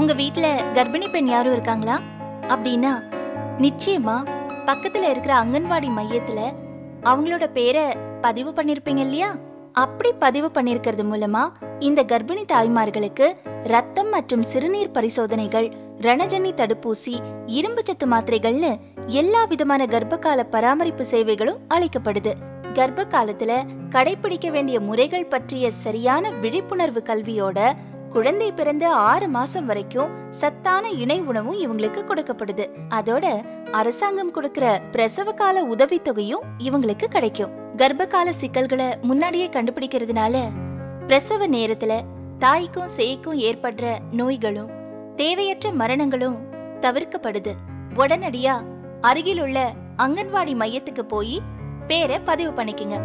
உங்க வீட்ல கர்ப்பிணி பெண் யாரும் இருக்காங்களா? அப்படின்னா நிச்சயமா பக்கத்துல இருக்கிற அங்கன்வாடி மையத்துல அவங்களோட பேரை பதிவு பண்ணிருப்பீங்க இல்லையா? அப்படி பதிவு பண்ணிருக்கிறது மூலமா இந்த கர்ப்பிணி தாய்மார்களுக்கு ரத்தம் மற்றும் சிறுநீர் பரிசோதனைகள், ரணஜன்னி தடுப்பூசி, இரும்பு சத்து மாத்திரைகள்னு எல்லா விதமான கர்ப்பகால பராமரிப்பு சேவைகளும் அளிக்கப்படுது. கர்ப்ப காலத்துல கடைபிடிக்க வேண்டிய முறைகள் பற்றிய சரியான விழிப்புணர்வு கல்வியோட குழந்தை பிறந்த 6 மாசம் வரைக்கும் சத்தான இணை உணவும் இவங்களுக்கு கொடுக்கப்படுது. அதோட அரசாங்கம் கொடுக்கிற பிரசவ கால உதவித்தொகையும் இவங்களுக்கு கிடைக்கும். கர்ப்பகால சிக்கல்களை முன்னாடியே கண்டுபிடிக்கிறதுனால பிரசவ நேரத்துல தாய்க்கும் சேய்க்கும் ஏற்படுற நோய்களும் தேவையற்ற மரணங்களும் தவிர்க்கப்படுது. உடனடியா அருகில் உள்ள அங்கன்வாடி மையத்துக்கு போய் பேரை பதிவு பண்ணிக்கங்க.